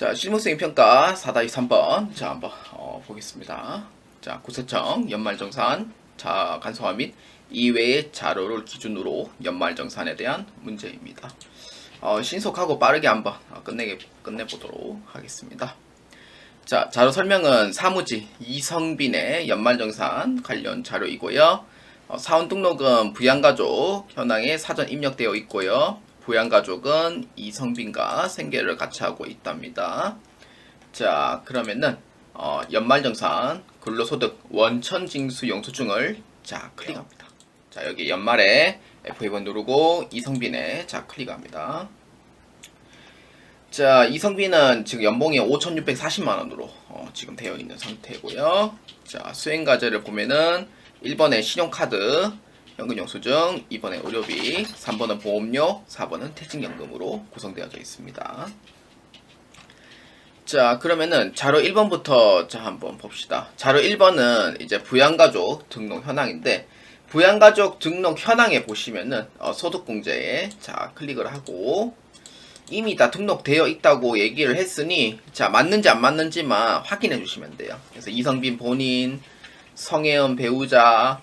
자, 실무수행 평가 4-3번. 자, 한번 보겠습니다. 자, 구세청 연말정산 자 간소화 및 이외의 자료를 기준으로 연말정산에 대한 문제입니다. 신속하고 빠르게 한번 끝내보도록 하겠습니다. 자, 자료 설명은 사무지 이성빈의 연말정산 관련 자료이고요. 사원 등록은 부양가족 현황에 사전 입력되어 있고요. 부양가족은 이성빈과 생계를 같이 하고 있답니다. 자, 그러면은 연말정산 근로소득 원천징수 영수증을 자 클릭합니다. 자, 여기 연말에 F2번 누르고 이성빈에 자 클릭합니다. 자, 이성빈은 지금 연봉이 5,640만원으로 지금 되어 있는 상태고요. 자, 수행과제를 보면은 1번에 신용카드, 현금영수증, 2번에 의료비, 3번은 보험료, 4번은 퇴직연금으로 구성되어져 있습니다. 자, 그러면은 자료 1번부터 자 한번 봅시다. 자료 1번은 이제 부양가족 등록 현황인데, 부양가족 등록 현황에 보시면은 소득공제에 자 클릭을 하고 이미 다 등록되어 있다고 얘기를 했으니 자 맞는지 안 맞는지만 확인해 주시면 돼요. 그래서 이성빈 본인, 성혜은 배우자,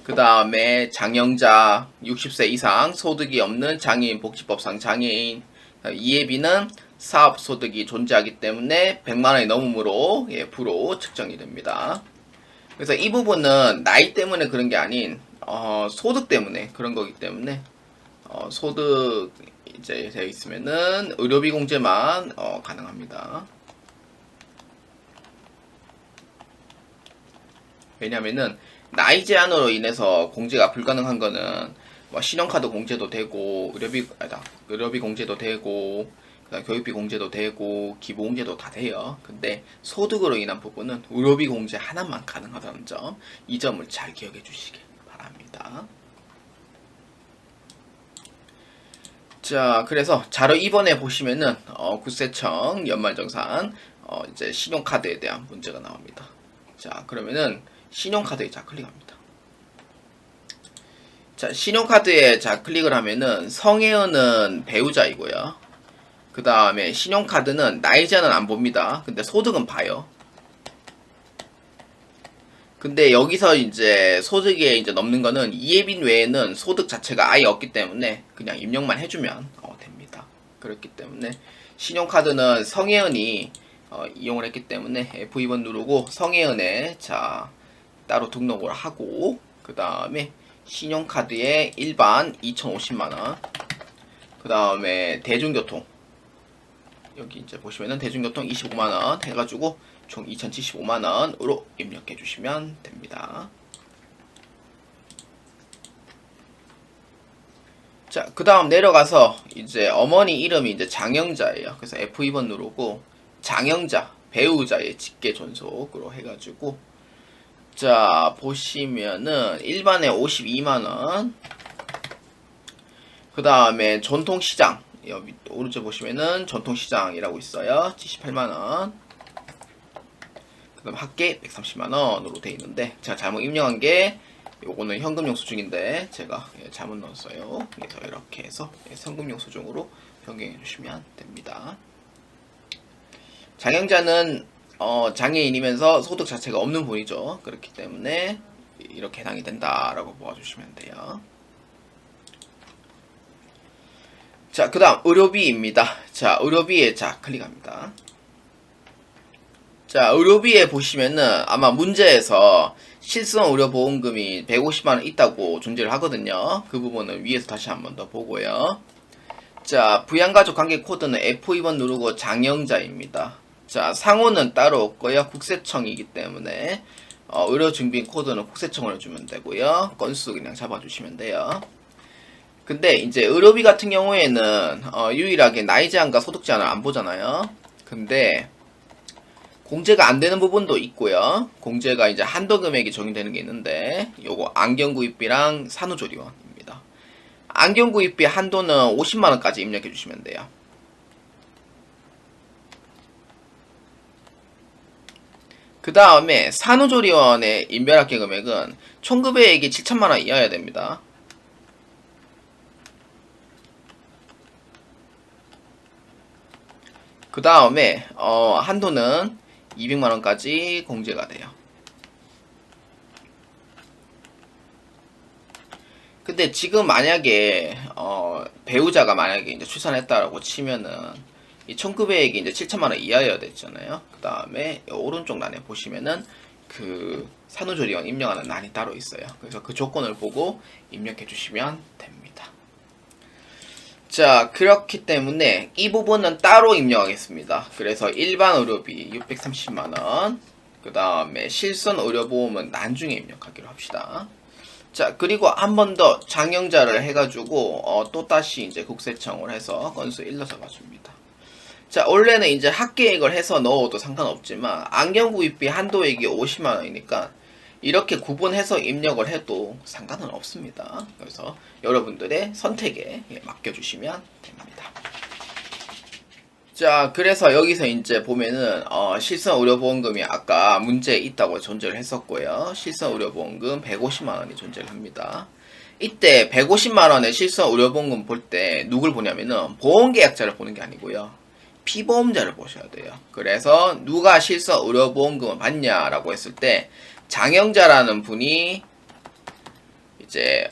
그 다음에 장영자 60세 이상 소득이 없는 장애인 복지법상 장애인, 이예비는 사업소득이 존재하기 때문에 100만원이 넘음으로 F로 측정이 됩니다. 그래서 이 부분은 나이 때문에 그런 게 아닌 소득 때문에 그런 거기 때문에 소득 이제 되어 있으면은 의료비 공제만 가능합니다. 왜냐면은 나이 제한으로 인해서 공제가 불가능한 거는 뭐 신용카드 공제도 되고 의료비 공제도 되고 그다음 교육비 공제도 되고 기부 공제도 다 돼요. 근데 소득으로 인한 부분은 의료비 공제 하나만 가능하다는 점, 이 점을 잘 기억해 주시기 바랍니다. 자, 그래서 자료 2번에 보시면은 국세청 연말정산 이제 신용카드에 대한 문제가 나옵니다. 자, 그러면은 신용카드에 자 클릭합니다. 자, 신용카드에 자 클릭을 하면은 성혜은은 배우자이고요. 그 다음에 신용카드는 나이자는 안 봅니다. 근데 소득은 봐요. 근데 여기서 이제 소득에 이제 넘는 거는 이예빈 외에는 소득 자체가 아예 없기 때문에 그냥 입력만 해주면 됩니다. 그렇기 때문에 신용카드는 성혜은이 이용을 했기 때문에 F2번 누르고 성혜은에 자 따로 등록을 하고, 그 다음에 신용카드에 일반 2,050만원, 그 다음에 대중교통 여기 이제 보시면은 대중교통 25만원 해가지고 총 2,075만원으로 입력해 주시면 됩니다. 자, 그 다음 내려가서 이제 어머니 이름이 이제 장영자예요. 그래서 F2번 누르고 장영자 배우자의 직계 존속으로 해가지고 자 보시면은 일반에 52만원, 그 다음에 전통시장 여기 오른쪽 보시면은 전통시장이라고 있어요. 78만원, 그 다음 합계 130만원으로 되어 있는데 제가 잘못 입력한 게 요거는 현금영수증인데 제가 잘못 넣었어요. 그래서 이렇게 해서 현금영수증으로 변경해 주시면 됩니다. 장영자는 장애인이면서 소득 자체가 없는 분이죠. 그렇기 때문에 이렇게 해당이 된다라고 보아주시면 돼요. 자, 그 다음 의료비입니다. 자, 의료비에 자 클릭합니다. 자, 의료비에 보시면은 아마 문제에서 실손 의료보험금이 150만원 있다고 존재를 하거든요. 그 부분은 위에서 다시 한번 더 보고요. 자, 부양가족 관계 코드는 F2번 누르고 장영자입니다. 자, 상호는 따로 없고요. 국세청이기 때문에 의료증빙 코드는 국세청으로 주면 되고요. 건수 그냥 잡아주시면 돼요. 근데 이제 의료비 같은 경우에는 유일하게 나이 제한과 소득 제한을 안 보잖아요. 근데 공제가 안 되는 부분도 있고요. 공제가 이제 한도 금액이 적용되는 게 있는데 요거 안경 구입비랑 산후조리원입니다. 안경 구입비 한도는 50만원까지 입력해 주시면 돼요. 그 다음에 산후조리원의 인별학계 금액은 총급액이 7천만원 이하여야 됩니다. 그 다음에 한도는 200만원까지 공제가 돼요. 근데 지금 만약에 배우자가 만약에 이제 출산했다라고 치면은 이 1900이 이제 7천만원 이하여야 됐잖아요. 그 다음에 오른쪽 란에 보시면은 그 산후조리원 입력하는 란이 따로 있어요. 그래서 그 조건을 보고 입력해 주시면 됩니다. 자, 그렇기 때문에 이 부분은 따로 입력하겠습니다. 그래서 일반 의료비 630만원, 그 다음에 실손 의료보험은 나중에 입력하기로 합시다. 자, 그리고 한 번 더 장영자를 해가지고 또다시 이제 국세청을 해서 건수 일러서 봐줍니다. 자, 원래는 이제 합계액을 해서 넣어도 상관없지만 안경구입비 한도액이 50만원이니까 이렇게 구분해서 입력을 해도 상관은 없습니다. 그래서 여러분들의 선택에 맡겨주시면 됩니다. 자, 그래서 여기서 이제 보면은 실손의료보험금이 아까 문제에 있다고 존재를 했었고요. 실손의료보험금 150만원이 존재를 합니다. 이때 150만원의 실손의료보험금 볼 때 누굴 보냐면은 보험계약자를 보는 게 아니고요. 피보험자를 보셔야 돼요. 그래서 누가 실손의료보험금을 받냐라고 했을 때 장영자라는 분이 이제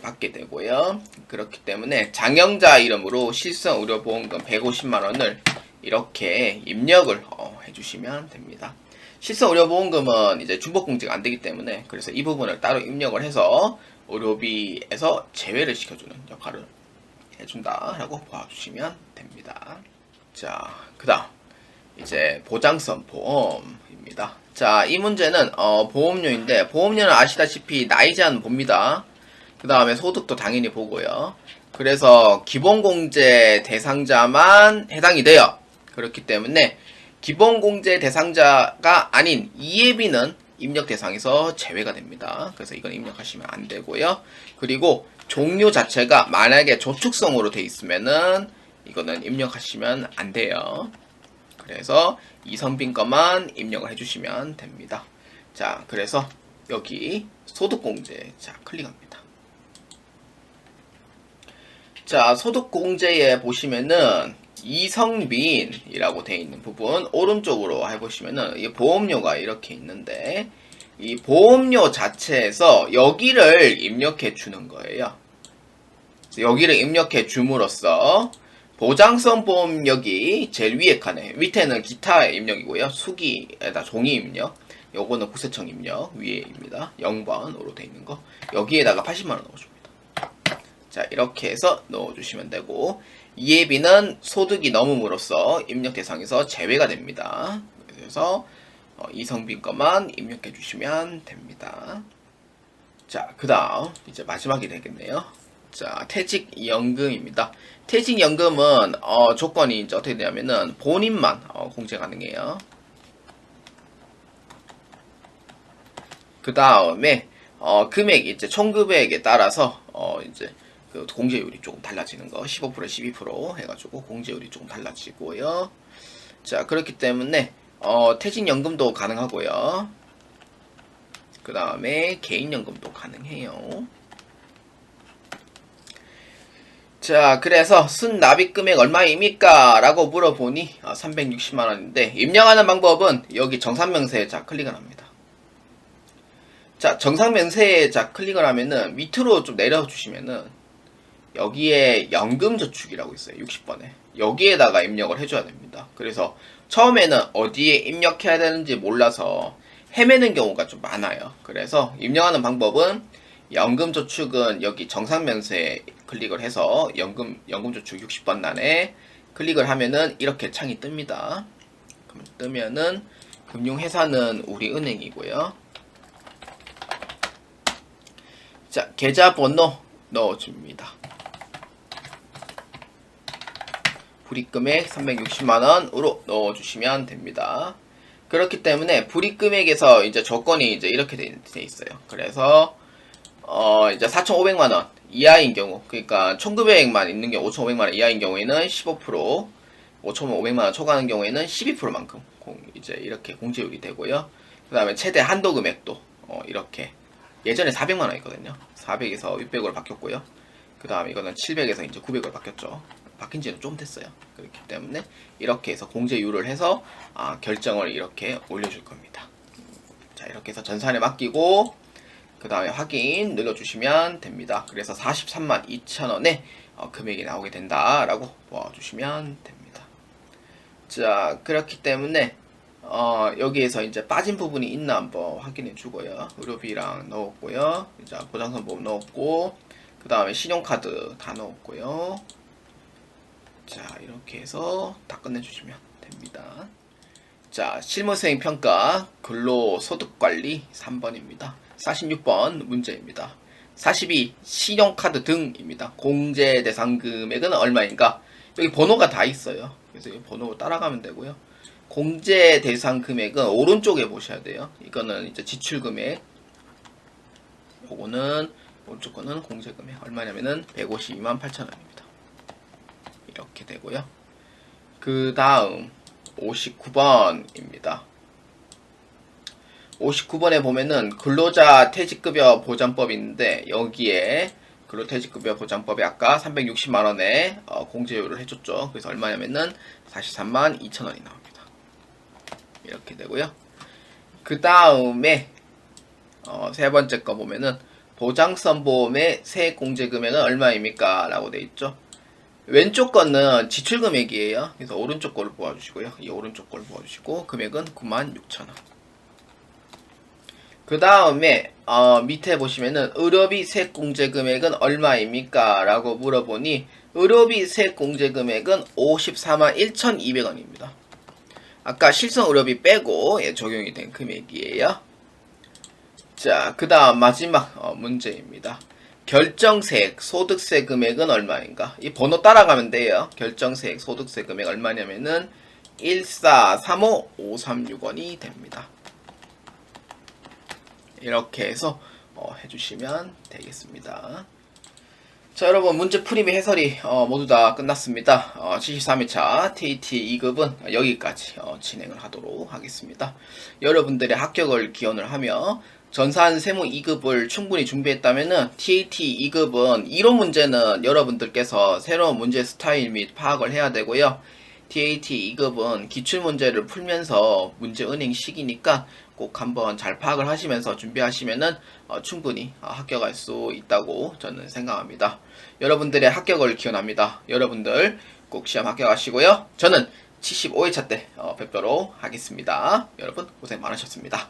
받게 되고요. 그렇기 때문에 장영자 이름으로 실손의료보험금 150만원을 이렇게 입력을 해주시면 됩니다. 실손의료보험금은 이제 중복공제가 안 되기 때문에 그래서 이 부분을 따로 입력을 해서 의료비에서 제외를 시켜주는 역할을 해준다라고 봐주시면 됩니다. 자, 그 다음 이제 보장성 보험입니다. 자, 이 문제는 보험료인데 보험료는 아시다시피 나이 제한 봅니다. 그 다음에 소득도 당연히 보고요. 그래서 기본공제 대상자만 해당이 돼요. 그렇기 때문에 기본공제 대상자가 아닌 이예비는 입력 대상에서 제외가 됩니다. 그래서 이건 입력하시면 안 되고요. 그리고 종료 자체가 만약에 저축성으로 돼 있으면은 이거는 입력하시면 안 돼요. 그래서 이성빈 것만 입력을 해주시면 됩니다. 자, 그래서 여기 소득공제, 자, 클릭합니다. 자, 소득공제에 보시면은 이성빈이라고 되어 있는 부분 오른쪽으로 해보시면은 이 보험료가 이렇게 있는데 이 보험료 자체에서 여기를 입력해 주는 거예요. 여기를 입력해 줌으로써 보장성 보험력이 제일 위에 칸에, 밑에는 기타 입력이고요. 수기에다 종이 입력, 요거는 국세청 입력 위에입니다. 0번으로 되어 있는 거 여기에다가 80만원 넣어줍니다. 자, 이렇게 해서 넣어주시면 되고 이예비는 소득이 넘음으로써 입력 대상에서 제외가 됩니다. 그래서 이성빈 것만 입력해 주시면 됩니다. 자, 그 다음 이제 마지막이 되겠네요. 자, 퇴직연금입니다. 퇴직연금은 조건이 이제 어떻게 되냐면은 본인만 공제 가능해요. 그 다음에 금액이 이제 총금액에 따라서 이제 그 공제율이 조금 달라지는 거 15% 12% 해가지고 공제율이 조금 달라지고요. 자, 그렇기 때문에 퇴직연금도 가능하고요. 그 다음에 개인연금도 가능해요. 자, 그래서 순납입 금액 얼마입니까? 라고 물어보니 360만원인데 입력하는 방법은 여기 정산명세자 클릭을 합니다. 자, 정산명세자 클릭을 하면은 밑으로 좀 내려주시면은 여기에 연금저축이라고 있어요. 60번에 여기에다가 입력을 해줘야 됩니다. 그래서 처음에는 어디에 입력해야 되는지 몰라서 헤매는 경우가 좀 많아요. 그래서 입력하는 방법은 연금저축은 여기 정상면세에 클릭을 해서 연금저축 60번 란에 클릭을 하면은 이렇게 창이 뜹니다. 그럼 뜨면은 금융회사는 우리은행이고요. 자, 계좌번호 넣어줍니다. 불이익금액 360만원으로 넣어주시면 됩니다. 그렇기 때문에 불이익금액에서 이제 조건이 이제 이렇게 돼 있어요. 그래서 이제 4,500만원 이하인 경우, 그러니까 총금액만 있는 경우 5,500만원 이하인 경우에는 15%, 5,500만원 초과하는 경우에는 12%만큼 이제 이렇게 공제율이 되고요. 그 다음에 최대 한도 금액도 이렇게 예전에 400만원 있거든요. 400에서 600으로 바뀌었고요. 그 다음에 이거는 700에서 이제 900으로 바뀌었죠. 바뀐 지는 좀 됐어요. 그렇기 때문에 이렇게 해서 공제율을 해서 결정을 이렇게 올려줄 겁니다. 자, 이렇게 해서 전산에 맡기고 그 다음에 확인 눌러주시면 됩니다. 그래서 43만 2천원에 금액이 나오게 된다라고 보아주시면 됩니다. 자, 그렇기 때문에 여기에서 이제 빠진 부분이 있나 한번 확인해 주고요. 의료비랑 넣었고요. 이제 보장선보험 넣었고, 그 다음에 신용카드 다 넣었고요. 자, 이렇게 해서 다 끝내주시면 됩니다. 자, 실무수행 평가 근로소득관리 3번입니다. 46번 문제입니다. 42 신용카드 등입니다. 공제 대상 금액은 얼마인가? 여기 번호가 다 있어요. 그래서 이 번호 따라가면 되고요. 공제 대상 금액은 오른쪽에 보셔야 돼요. 이거는 이제 지출 금액. 요거는 오른쪽 거는 공제 금액 얼마냐면은 152만 8천원입니다. 이렇게 되고요. 그 다음 59번입니다. 59번에 보면은 근로자 퇴직급여 보장법이 있는데 여기에 근로퇴직급여 보장법에 아까 360만원에 공제율을 해줬죠. 그래서 얼마냐면은 43만 2천원이 나옵니다. 이렇게 되고요. 그 다음에 세 번째 거 보면은 보장선보험의 세액 공제 금액은 얼마입니까? 라고 돼 있죠. 왼쪽 거는 지출 금액이에요. 그래서 오른쪽 거를 보아주시고요. 이 오른쪽 거를 보아주시고 금액은 96,000원. 그 다음에 밑에 보시면은 의료비 세액 공제 금액은 얼마입니까? 라고 물어보니 의료비 세액 공제 금액은 54만 1,200원입니다. 아까 실손 의료비 빼고 적용이 된 금액이에요. 자, 그 다음 마지막 문제입니다. 결정세액 소득세 금액은 얼마인가? 이 번호 따라가면 돼요. 결정세액 소득세 금액 얼마냐면은 1435536원이 됩니다. 이렇게 해서 해주시면 되겠습니다. 자, 여러분 문제풀이 및 해설이 모두 다 끝났습니다. 73회차 TET 2급은 여기까지 진행을 하도록 하겠습니다. 여러분들의 합격을 기원을 하며 전산 세무 2급을 충분히 준비했다면은 TET 2급은 이론 문제는 여러분들께서 새로운 문제 스타일 및 파악을 해야 되고요. TET 2급은 기출문제를 풀면서 문제 은행 시기니까 꼭 한번 잘 파악을 하시면서 준비하시면은 충분히 합격할 수 있다고 저는 생각합니다. 여러분들의 합격을 기원합니다. 여러분들 꼭 시험 합격하시고요. 저는 75회차 때 뵙도록 하겠습니다. 여러분 고생 많으셨습니다.